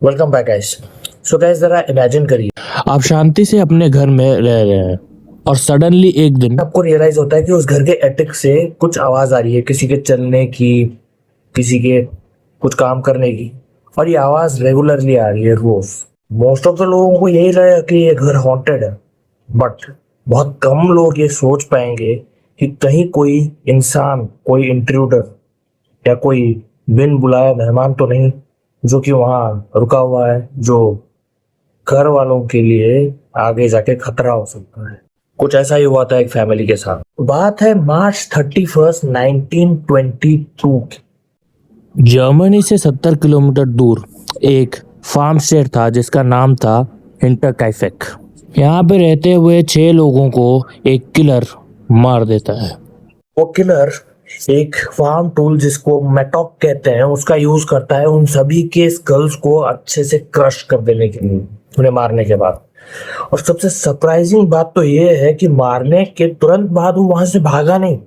Welcome back guys. So guys जरा imagine करिए, आप शांति से अपने घर में रह रहे हैं और सडनली एक दिन आपको रियलाइज होता है कि उस घर के एटिक से कुछ आवाज आ रही है, किसी के चलने की, किसी के कुछ काम करने की। और ये आवाज रेगुलरली आ रही है रोज। मोस्ट ऑफ द लोगों को यही लगेगा कि ये घर हॉन्टेड है, बट बहुत कम लोग ये सोच पाएंगे कि कहीं कोई इंसान, कोई इंट्रूडर या कोई बिन बुलाए मेहमान तो नहीं जो कि वहां रुका हुआ है, जो घर वालों के लिए आगे जाके खतरा हो सकता है। कुछ ऐसा ही हुआ था एक फैमिली के साथ। बात है मार्च 31 1922 की। जर्मनी से 70 किलोमीटर दूर एक फार्म स्टेट था जिसका नाम था हिंटरकाइफेक। यहाँ पे रहते हुए 6 लोगों को एक किलर मार देता है। वो किलर एक फार्म टूल जिसको मेटॉक कहते हैं उसका यूज करता है उन सभी के स्कल्स को अच्छे से क्रश कर देने के लिए, उन्हें मारने के बाद। और सबसे सरप्राइजिंग बात तो ये है कि मारने के तुरंत बाद वो वहां से भागा नहीं,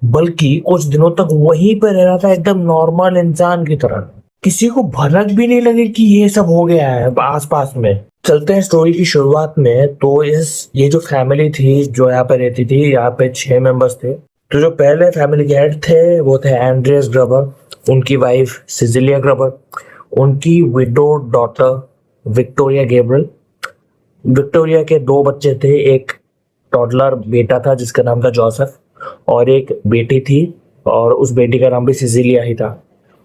बल्कि कुछ दिनों तक वहीं पे रह रहा था एकदम नॉर्मल इंसान की तरह। किसी को भनक भी नहीं लगी कि ये सब हो गया है आसपास में। चलते हैं स्टोरी की शुरुआत में। तो ये जो फैमिली थी जो यहाँ पे रहती थी, यहाँ पे 6 मेंबर्स थे। तो जो पहले फैमिली के हेड थे वो थे एंड्रियस ग्रबर, उनकी वाइफ सिजिलिया ग्रबर, उनकी window daughter Victoria Gabriel. Victoria के 2 बच्चे थे, एक टॉडलर बेटा था जिसका नाम था जोसेफ, और एक बेटी थी और उस बेटी का नाम भी सिजिलिया ही था।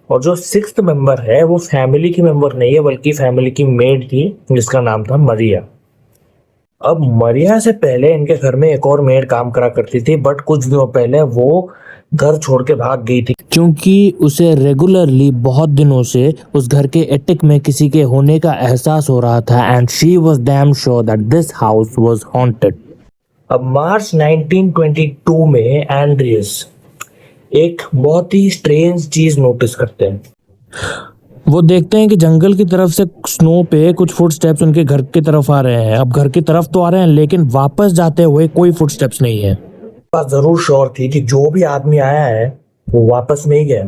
और जो 6th मेंबर है वो फैमिली की मेंबर नहीं है बल्कि फैमिली की मेड थी जिसका नाम था मरिया। अब मरिया से पहले इनके घर में एक और मेड काम करा करती थी, बट कुछ दिनों पहले वो घर छोड़ के भाग गई थी क्योंकि उसे रेगुलरली बहुत दिनों से उस घर के एटिक में किसी के होने का एहसास हो रहा था and she was damn sure that this house was haunted. अब मार्च 1922 में एंड्रियस एक बहुत ही स्ट्रेंज चीज नोटिस करते हैं। वो देखते हैं कि जंगल की तरफ से स्नो पे कुछ फुटस्टेप्स उनके घर की तरफ आ रहे हैं। अब घर की तरफ तो आ रहे हैं लेकिन वापस जाते हुए कोई फुटस्टेप्स नहीं है। बात जरूर श्योर थी कि जो भी आदमी आया है वो वापस नहीं गया।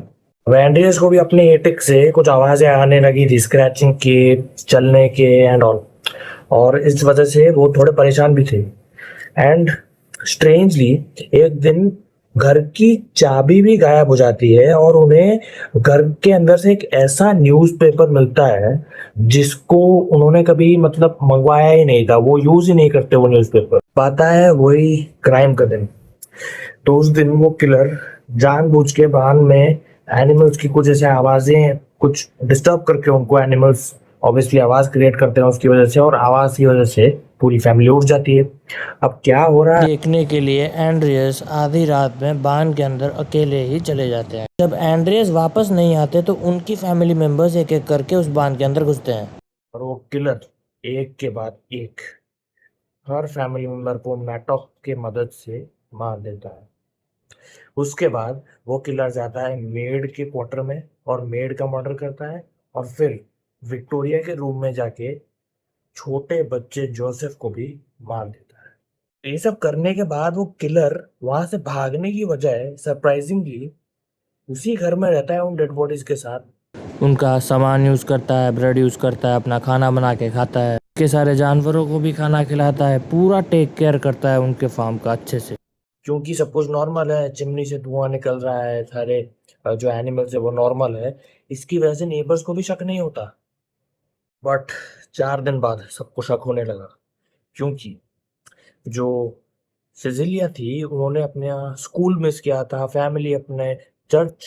वेंडियस को भी अपने एटिक से कुछ आवाजें आने लगी थी, स्क्रैचिंग की, चलने के एंड ऑल। और इस वजह से वो थोड़े परेशान भी थे। एंड स्ट्रेंजली एक दिन घर की चाबी भी गायब हो जाती है और उन्हें घर के अंदर से एक ऐसा न्यूज़पेपर मिलता है जिसको उन्होंने कभी मतलब मंगवाया ही नहीं था, वो यूज ही नहीं करते वो न्यूज़पेपर। पाता है वही क्राइम का दिन। तो उस दिन वो किलर जानबूझ के बांध में एनिमल्स की कुछ ऐसे आवाजें कुछ डिस्टर्ब करके उनको, एनिमल्स ऑब्वियसली आवाज क्रिएट करते हैं उसकी वजह से, और आवाज की वजह से पूरी फैमिली उठ जाती है। अब क्या हो रहा है देखने के लिए एंड्रियस आधी रात में बान के अंदर अकेले ही चले जाते हैं। जब एंड्रियस वापस नहीं आते तो उनकी फैमिली मेंबर्स एक एक करके उस बान के अंदर घुसते हैं। और वो किलर एक के बाद एक हर फैमिली मेंबर को मैटॉक के मदद से मार देता है। उसके बाद वो किलर जाता है मेड के क्वार्टर में और मेड का मर्डर करता है, और फिर विक्टोरिया के रूम में जाके छोटे बच्चे जोसेफ को भी मार देता है। ये सब करने के बाद वो किलर वहां से भागने की बजाय सरप्राइजिंगली उसी घर में रहता है उन डेड बॉडीज के साथ। उनका सामान यूज करता है, ब्रेड यूज करता है, अपना खाना बना के खाता है, के सारे जानवरों को भी खाना खिलाता है, पूरा टेक केयर करता है उनके फार्म का अच्छे से। क्योंकि सब कुछ नॉर्मल है, चिमनी से धुआं निकल रहा है, सारे जो एनिमल्स है वो नॉर्मल है, इसकी वजह से नेबर्स को भी शक नहीं होता। बट 4 दिन बाद सबको शक होने लगा, क्योंकि जो सिजिलिया थी उन्होंने अपने स्कूल मिस किया था, फैमिली अपने चर्च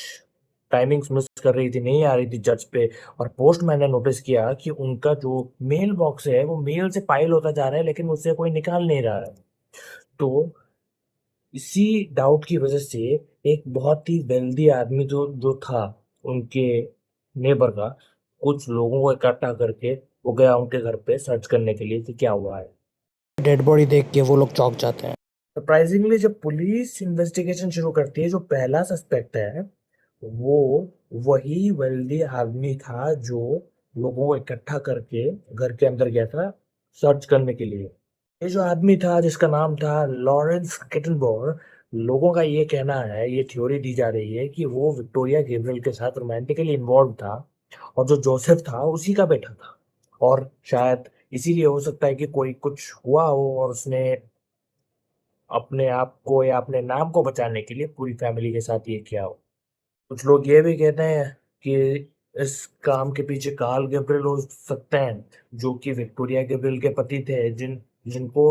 टाइमिंग्स मिस कर रही थी, नहीं आ रही थी चर्च पे। और पोस्टमैन ने नोटिस किया कि उनका जो मेल बॉक्स है वो मेल से पाइल होता जा रहा है लेकिन उससे कोई निकाल नहीं रहा है। तो इसी डाउट की वजह से एक बहुत ही वेल्दी आदमी जो जो था उनके नेबर का, कुछ लोगों को इकट्ठा करके वो गया उनके घर पे सर्च करने के लिए कि क्या हुआ है। डेड बॉडी देख के वो लोग चौंक जाते हैं। सरप्राइजिंगली जब पुलिस इन्वेस्टिगेशन शुरू करती है, जो पहला सस्पेक्ट है वो वही वेल्दी आदमी था जो लोगों को इकट्ठा करके घर के अंदर गया था सर्च करने के लिए। ये जो आदमी था जिसका नाम था लॉरेंस किटनबोर, लोगों का ये कहना है, ये थ्योरी दी जा रही है कि वो विक्टोरिया गैब्रियल के साथ रोमांटिकली इन्वॉल्व था। और जो जोसेफ था उसी का बेटा था। और शायद इसीलिए हो सकता है कि कोई कुछ हुआ हो और उसने अपने आप को या अपने नाम को बचाने के लिए पूरी फैमिली के साथ ये किया हो। कुछ लोग ये भी कहते हैं कि इस काम के पीछे कार्ल गैब्रिएल हो सकते हैं, जो कि विक्टोरिया गैब्रिएल के पति थे, जिनको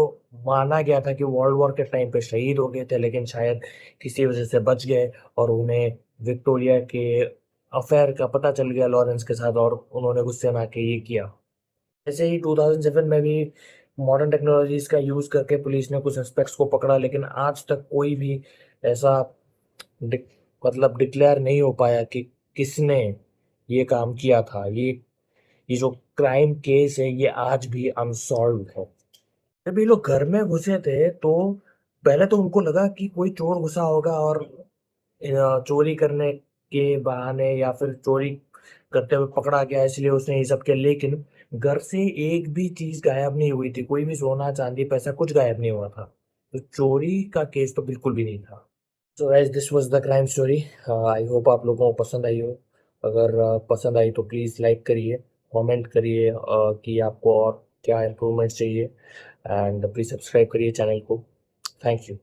माना गया था कि वर्ल्ड वॉर के टाइम पे शहीद हो गए थे, लेकिन शायद किसी वजह से बच गए और उन्हें विक्टोरिया के अफेयर का पता चल गया लॉरेंस के साथ और उन्होंने गुस्से में आके ये किया। ऐसे ही 2007 में भी मॉडर्न टेक्नोलॉजीज का यूज करके पुलिस ने कुछ सस्पेक्ट्स को पकड़ा, लेकिन आज तक कोई भी ऐसा डिक, मतलब डिक्लेयर नहीं हो पाया कि किसने ये काम किया था। ये जो क्राइम केस है ये आज भी अनसॉल्व है। जब ये लोग घर में घुसे थे तो पहले तो उनको लगा कि कोई चोर घुसा होगा और चोरी करने के बहाने या फिर चोरी करते हुए पकड़ा गया इसलिए उसने ये सब किया, लेकिन घर से एक भी चीज गायब नहीं हुई थी, कोई भी सोना चांदी पैसा कुछ गायब नहीं हुआ था। तो चोरी का केस तो बिल्कुल भी नहीं था। So guys, this was the crime story. I hope आप लोगों को पसंद आई हो। अगर पसंद आई तो प्लीज़ लाइक करिए, कमेंट करिए कि आपको और क्या इम्प्रूवमेंट्स चाहिए, एंड प्लीज़ सब्सक्राइब करिए चैनल को। Thank you.